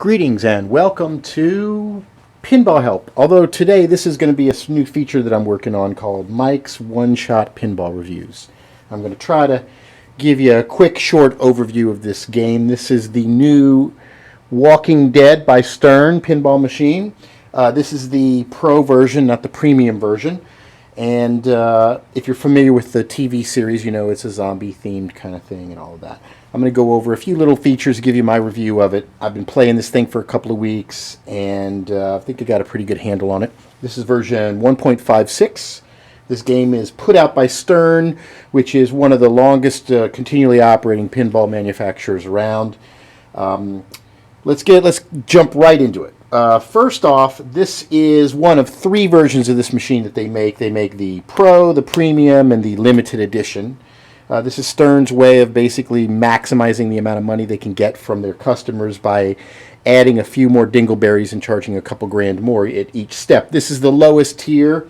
Greetings and welcome to PinballHelp. Although today this is going to be a new feature that I'm working on called Mike's One-Shot Pinball Reviews. I'm going to try to give you a quick short overview of this game. This is the new Walking Dead by Stern pinball machine. This is the pro version, not the premium version. And if you're familiar with the TV series, you know it's a zombie-themed kind of thing and all of that. I'm going to go over a few little features, give you my review of it. I've been playing this thing for a couple of weeks, and I think I got a pretty good handle on it. This is version 1.56. This game is put out by Stern, which is one of the longest continually operating pinball manufacturers around. Let's jump right into it. First off, this is one of three versions of this machine that they make. They make the Pro, the Premium, and the Limited Edition. This is Stern's way of basically maximizing the amount of money they can get from their customers by adding a few more dingleberries and charging a couple grand more at each step. This is the lowest tier.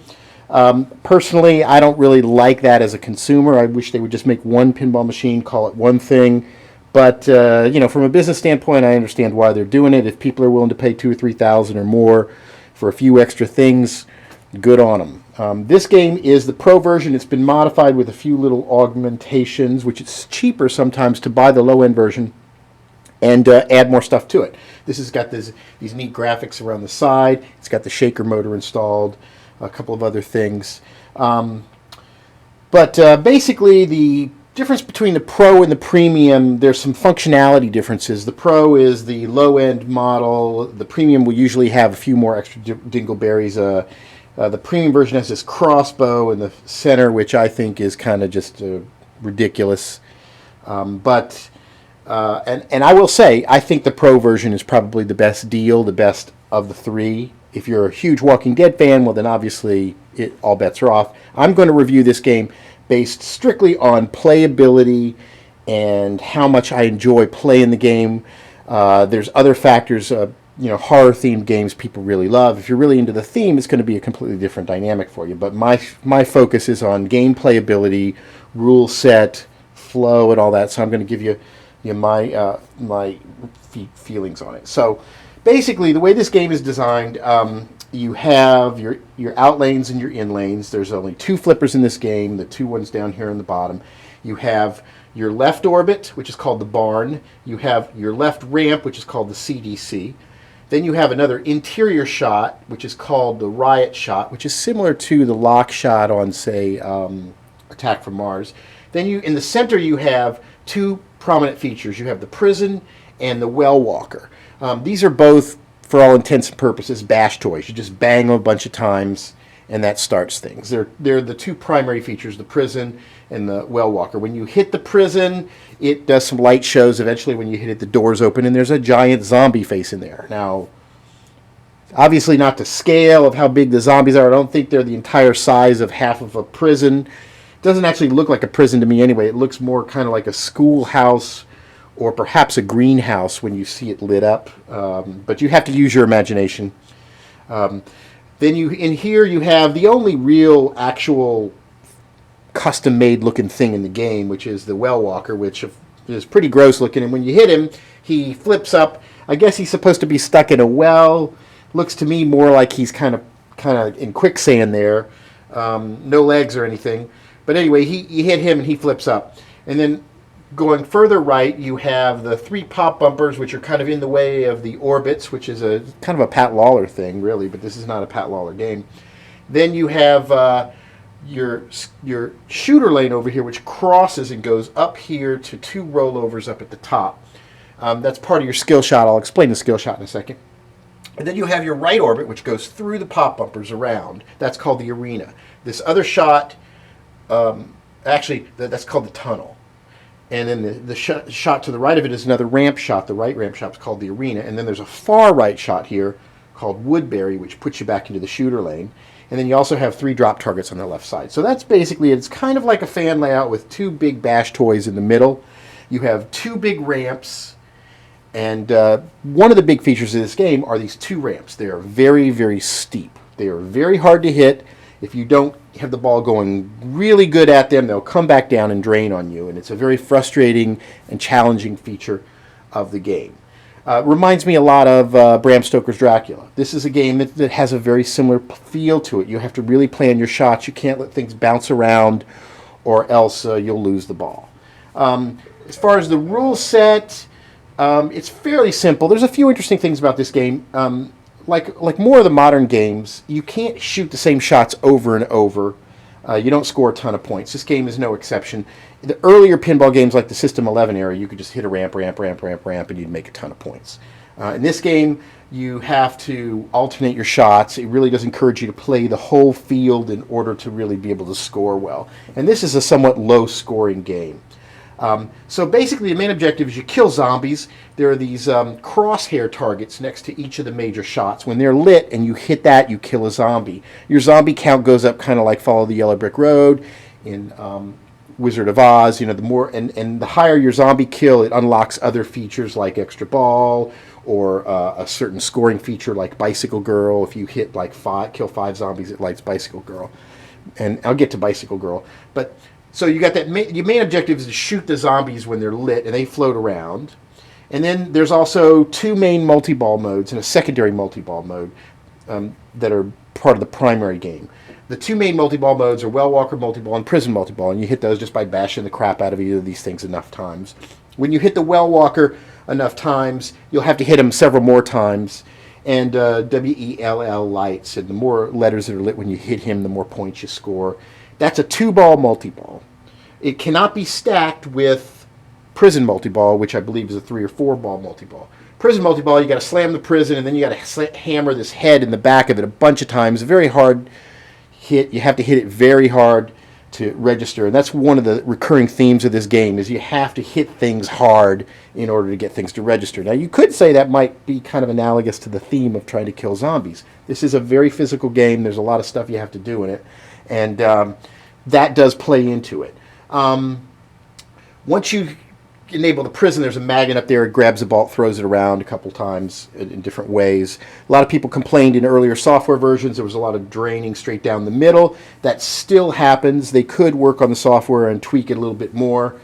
Personally, I don't really like that as a consumer. I wish they would just make one pinball machine, call it one thing. But you know, from a business standpoint, I understand why they're doing it. If people are willing to pay $2,000 or $3,000 or more for a few extra things, good on them. This game is the Pro version. It's been modified with a few little augmentations, which it's cheaper sometimes to buy the low-end version and add more stuff to it. This has got these neat graphics around the side. It's got the shaker motor installed, a couple of other things. Basically, the difference between the Pro and the Premium, there's some functionality differences. The Pro is the low-end model. The Premium will usually have a few more extra dingleberries. The Premium version has this crossbow in the center, which I think is kind of just ridiculous. And I will say, I think the Pro version is probably the best deal, the best of the three. If you're a huge Walking Dead fan, well then obviously all bets are off. I'm going to review this game based strictly on playability and how much I enjoy playing the game. There's other factors, horror-themed games people really love. If you're really into the theme, it's going to be a completely different dynamic for you. But my focus is on game playability, rule set, flow, and all that. So I'm going to give you my feelings on it. So basically, the way this game is designed, you have your out lanes and your in lanes. There's only two flippers in this game, the two ones down here on the bottom. You have your left orbit, which is called the barn. You have your left ramp, which is called the CDC. Then you have another interior shot, which is called the riot shot, which is similar to the lock shot on, say, Attack from Mars. Then in the center you have two prominent features. You have the prison and the well walker. These are both, for all intents and purposes, bash toys. You just bang them a bunch of times, and that starts things. They're the two primary features, the prison and the well walker. When you hit the prison, it does some light shows. Eventually, when you hit it, the doors open, and there's a giant zombie face in there. Now, obviously not to scale of how big the zombies are. I don't think they're the entire size of half of a prison. It doesn't actually look like a prison to me anyway. It looks more kind of like a schoolhouse or perhaps a greenhouse when you see it lit up. But you have to use your imagination. Then in here you have the only real actual custom-made looking thing in the game, which is the well walker, which is pretty gross looking. And when you hit him, he flips up. I guess he's supposed to be stuck in a well. Looks to me more like he's kind of in quicksand there. No legs or anything. But anyway, you hit him and he flips up. And then going further right, you have the three pop bumpers, which are kind of in the way of the orbits, which is a kind of a Pat Lawler thing, really, but this is not a Pat Lawler game. Then you have your shooter lane over here, which crosses and goes up here to two rollovers up at the top. That's part of your skill shot. I'll explain the skill shot in a second. And then you have your right orbit, which goes through the pop bumpers around. That's called the arena. This other shot, that's called the tunnel. And then the shot to the right of it is another ramp shot. The right ramp shot is called the arena. And then there's a far right shot here called Woodbury, which puts you back into the shooter lane. And then you also have three drop targets on the left side. So that's basically it. It's kind of like a fan layout with two big bash toys in the middle. You have two big ramps. And one of the big features of this game are these two ramps. They are very, very steep. They are very hard to hit. If you don't have the ball going really good at them, they'll come back down and drain on you. And it's a very frustrating and challenging feature of the game. Reminds me a lot of Bram Stoker's Dracula. This is a game that has a very similar feel to it. You have to really plan your shots. You can't let things bounce around, or else you'll lose the ball. As far as the rule set, it's fairly simple. There's a few interesting things about this game. Like more of the modern games, you can't shoot the same shots over and over. You don't score a ton of points. This game is no exception. The earlier pinball games, like the System 11 era, you could just hit a ramp, and you'd make a ton of points. In this game, you have to alternate your shots. It really does encourage you to play the whole field in order to really be able to score well. And this is a somewhat low-scoring game. So basically, the main objective is you kill zombies. There are these crosshair targets next to each of the major shots. When they're lit and you hit that, you kill a zombie. Your zombie count goes up, kind of like Follow the Yellow Brick Road in Wizard of Oz. You know, the more and the higher your zombie kill, it unlocks other features like extra ball or a certain scoring feature like Bicycle Girl. If you hit like kill 5 zombies, it lights Bicycle Girl. And I'll get to Bicycle Girl, but. So you got that. Your main objective is to shoot the zombies when they're lit and they float around. And then there's also 2 main multi-ball modes and a secondary multi-ball mode that are part of the primary game. The 2 main multi-ball modes are Well Walker multi-ball and Prison multi-ball, and you hit those just by bashing the crap out of either of these things enough times. When you hit the Well Walker enough times, you'll have to hit him several more times. And WELL lights, and the more letters that are lit when you hit him, the more points you score. That's a 2-ball multi-ball. It cannot be stacked with Prison multi-ball, which I believe is a 3 or 4-ball multi-ball. Prison multi-ball, you got to slam the prison, and then you got to hammer this head in the back of it a bunch of times. A very hard hit. You have to hit it very hard to register, and that's one of the recurring themes of this game, is you have to hit things hard in order to get things to register. Now, you could say that might be kind of analogous to the theme of trying to kill zombies. This is a very physical game. There's a lot of stuff you have to do in it, and that does play into it. Once you enable the prison, there's a magnet up there. It grabs the ball, throws it around a couple times in different ways. A lot of people complained in earlier software versions there was a lot of draining straight down the middle. That still happens. They could work on the software and tweak it a little bit more.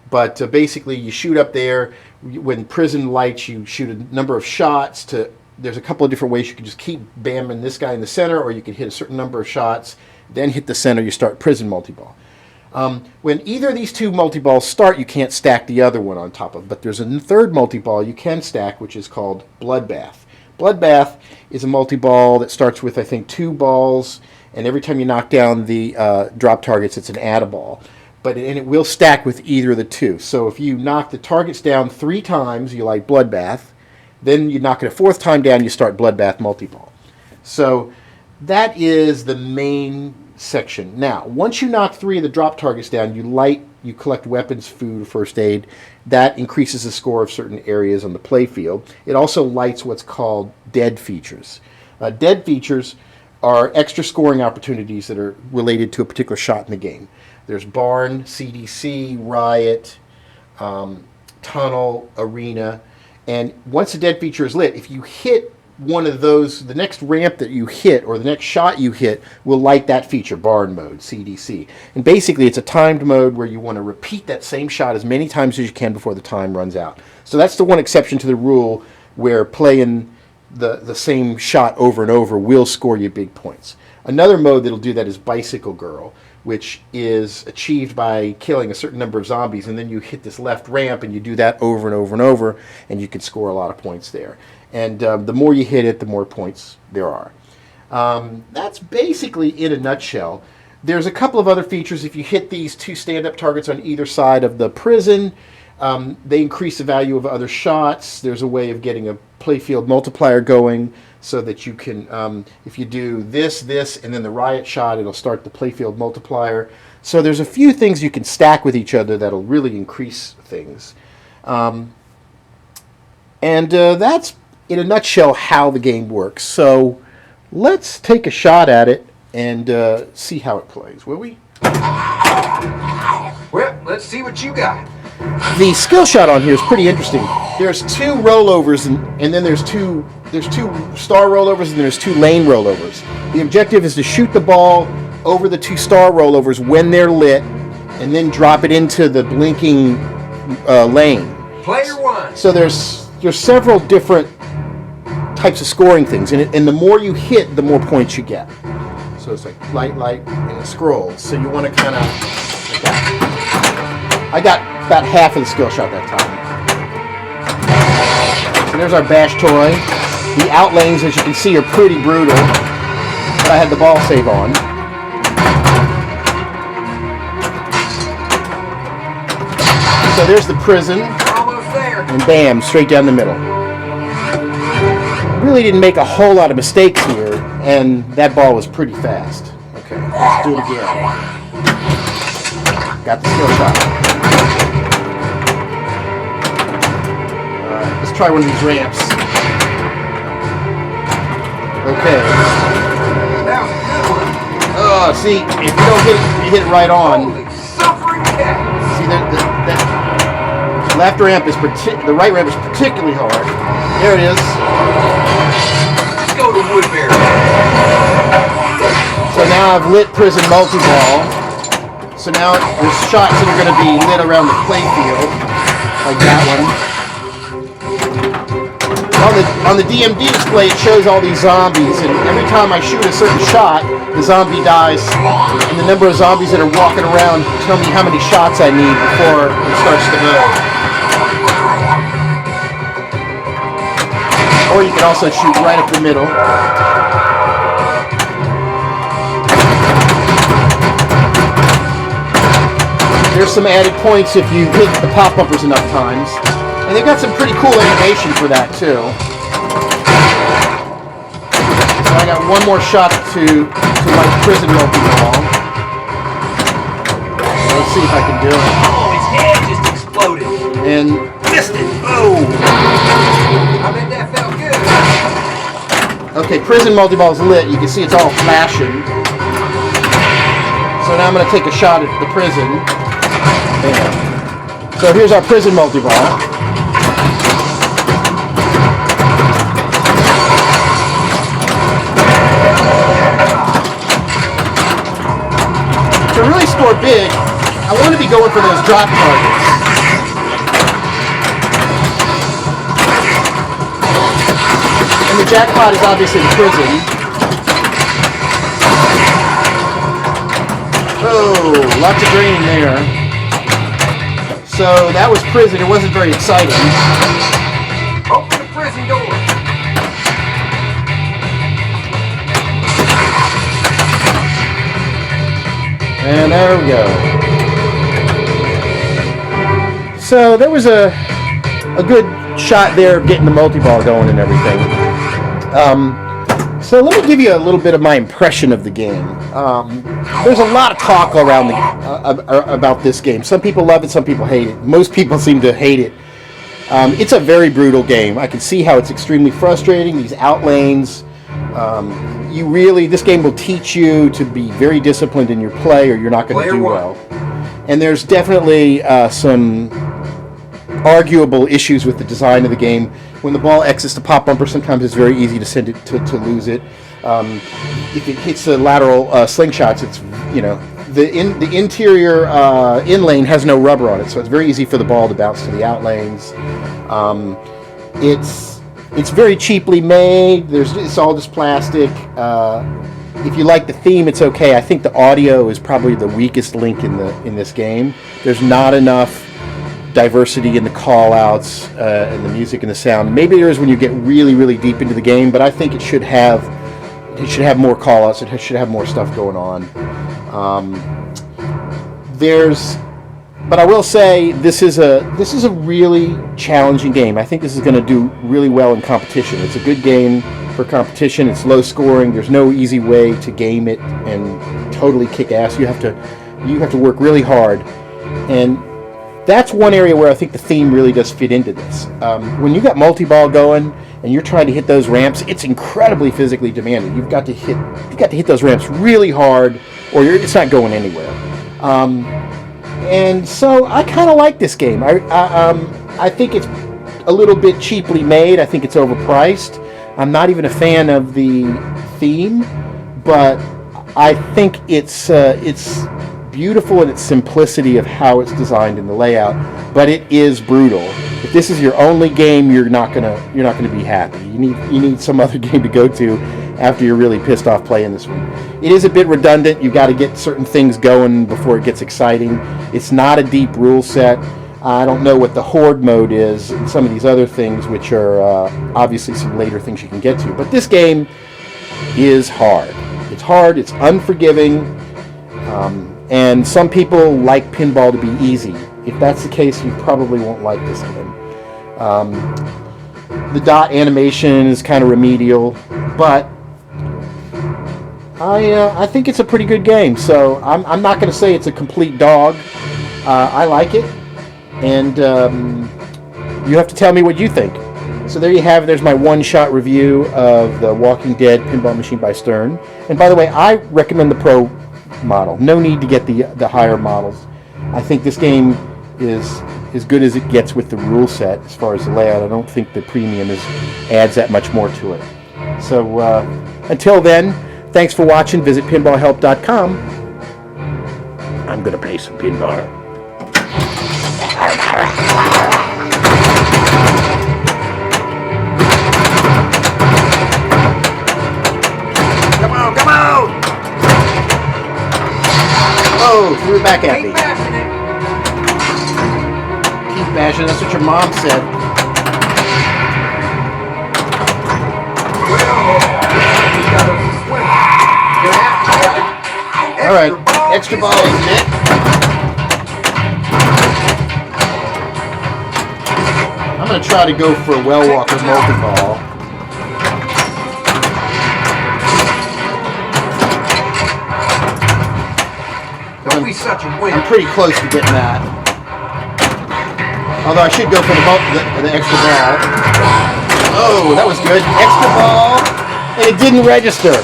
But basically, you shoot up there. When prison lights, you shoot a number of shots. There's a couple of different ways. You can just keep bamming this guy in the center, or you can hit a certain number of shots, then hit the center. You start prison multi-ball. When either of these 2 multi-balls start, you can't stack the other one on top of it. But there's a third multi-ball you can stack, which is called Bloodbath. Bloodbath is a multi-ball that starts with, I think, 2 balls, and every time you knock down the drop targets, it's an add-a-ball. And it will stack with either of the 2. So if you knock the targets down 3 times, you light Bloodbath. Then you knock it a 4th time down, you start Bloodbath multi-ball. So that is the main section. Now, once you knock 3 of the drop targets down, you collect weapons, food, first aid. That increases the score of certain areas on the play field. It also lights what's called dead features. Dead features are extra scoring opportunities that are related to a particular shot in the game. There's Barn, CDC, Riot, Tunnel, Arena, and once a dead feature is lit, if you hit one of those, the next ramp that you hit or the next shot you hit will light that feature, Barn mode, CDC. And basically it's a timed mode where you want to repeat that same shot as many times as you can before the time runs out. So that's the one exception to the rule where playing the same shot over and over will score you big points. Another mode that'll do that is Bicycle Girl, which is achieved by killing a certain number of zombies, and then you hit this left ramp and you do that over and over and over, and you can score a lot of points there. And the more you hit it, the more points there are. That's basically in a nutshell. There's a couple of other features. If you hit these 2 stand-up targets on either side of the prison, they increase the value of other shots. There's a way of getting a playfield multiplier going so that you can, if you do this, and then the riot shot, it'll start the playfield multiplier. So there's a few things you can stack with each other that'll really increase things. And that's, in a nutshell, how the game works. So let's take a shot at it and see how it plays, will we? Well, let's see what you got. The skill shot on here is pretty interesting. There's 2 rollovers, and then there's two star rollovers, and there's 2 lane rollovers. The objective is to shoot the ball over the 2 star rollovers when they're lit, and then drop it into the blinking lane. Player 1. So there's there's several different types of scoring things, and the more you hit, the more points you get. So it's like light, and it scrolls. So you want to kind of like that. I got about half of the skill shot that time. So there's our bash toy. The outlanes, as you can see, are pretty brutal. But I had the ball save on. So there's the prison. Almost there. And bam, straight down the middle. Really didn't make a whole lot of mistakes here, and that ball was pretty fast. Okay, let's do it again. Got the skill shot. Alright, let's try one of these ramps. Okay. Oh, see, if you don't hit it, you hit it right on. See, that left ramp is the right ramp is particularly hard. There it is. Let's go to Woodbury. So now I've lit prison multi-ball. So now there's shots that are going to be lit around the playfield, like that one. On the DMD display, it shows all these zombies, and every time I shoot a certain shot, the zombie dies, and the number of zombies that are walking around tell me how many shots I need before it starts to go. Or you can also shoot right up the middle. There's some added points if you hit the pop bumpers enough times. And they've got some pretty cool animation for that too. So I got one more shot to my prison multi-ball. Let's see if I can do it. Oh, his head just exploded. And missed it. Oh! I bet that felt good. Okay, prison multi-ball is lit. You can see it's all flashing. So now I'm going to take a shot at the prison. Bam. So here's our prison multi-ball. To really score big, I want to be going for those drop targets. And the jackpot is obviously the prison. Oh, lots of green there. So that was prison. It wasn't very exciting. Open the prison door. And there we go. So there was a good shot there getting the multi-ball going and everything. So let me give you a little bit of my impression of the game. There's a lot of talk around about this game. Some people love it, some people hate it. Most people seem to hate it. It's a very brutal game. I can see how it's extremely frustrating. These outlanes. This game will teach you to be very disciplined in your play, or you're not going to do well. And there's definitely some arguable issues with the design of the game. When the ball exits the pop bumper, sometimes it's very easy to send it to lose it. If it hits the lateral slingshots, it's the interior in lane has no rubber on it, so it's very easy for the ball to bounce to the out lanes. It's very cheaply made. It's all just plastic. If you like the theme, it's okay. I think the audio is probably the weakest link in this game. There's not enough diversity in the call-outs and the music and the sound. Maybe there is when you get really, really deep into the game, but I think it should have more call-outs. It should have more stuff going on. But I will say this is a really challenging game. I think this is going to do really well in competition. It's a good game for competition. It's low scoring. There's no easy way to game it and totally kick ass. You have to work really hard, and that's one area where I think the theme really does fit into this. When you got multi-ball going and you're trying to hit those ramps, it's incredibly physically demanding. You've got to hit those ramps really hard, or it's not going anywhere. And so I kind of like this game. I think it's a little bit cheaply made. I think it's overpriced. I'm not even a fan of the theme, but I think it's beautiful in its simplicity of how it's designed in the layout, but it is brutal. If this is your only game, you're not gonna be happy. You need some other game to go to after you're really pissed off playing this one. It is a bit redundant. You've got to get certain things going before it gets exciting. It's not a deep rule set. I don't know what the horde mode is and some of these other things, which are obviously some later things you can get to. But this game is hard. It's hard. It's unforgiving. And some people like pinball to be easy. If that's the case, you probably won't like this game. The dot animation is kind of remedial, but I think it's a pretty good game. So I'm not going to say it's a complete dog. I like it, and you have to tell me what you think. So there you have it. There's my one-shot review of the Walking Dead Pinball Machine by Stern. And by the way, I recommend the Pro model. No need to get the higher models. I think this game is as good as it gets with the rule set as far as the layout. I don't think the premium adds that much more to it. So until then, thanks for watching. Visit PinballHelp.com. I'm going to play some pinball. Come on, come on! Oh, threw it back at me. Keep bashing it. Keep bashing. That's what your mom said. Well, you gotta swing. All right, extra ball, isn't it? I'm going to try to go for a well walker multi-ball. Don't be such a wimp. I'm pretty close to getting that. Although I should go for the extra ball. Oh, that was good. Extra ball, and it didn't register.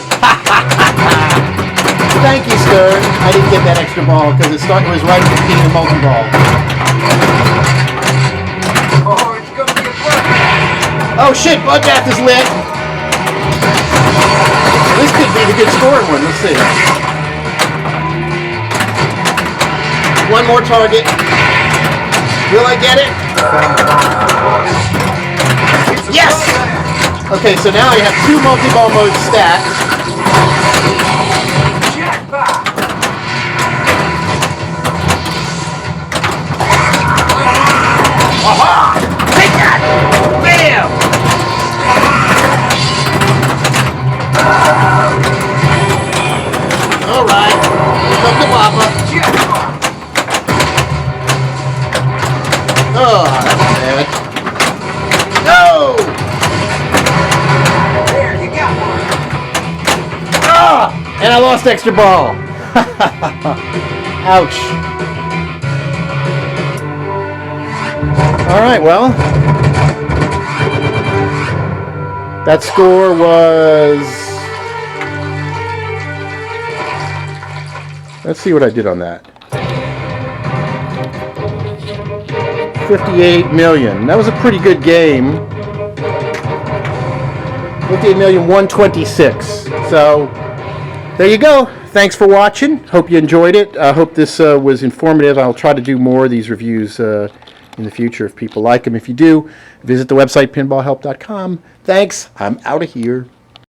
Thank you, Stern. I didn't get that extra ball because it was right at being a multi-ball. Oh, it's gonna be a fun. Oh shit, Bloodbath is lit. This could be the good scoring one. Let's see. One more target. Will I get it? Yes! Okay, so now I have two multi-ball modes stacked. Jackpot. Aha! Take that! Bam! Alright, here comes the Papa. Jackpot. Oh, that's bad. No! There, you got one. Ah! And I lost extra ball. Ouch. Alright, well. That score was... Let's see what I did on that. 58 million. That was a pretty good game. 58,126,000. So there you go. Thanks for watching. Hope you enjoyed it. I hope this was informative. I'll try to do more of these reviews in the future if people like them. If you do, visit the website pinballhelp.com. Thanks. I'm out of here.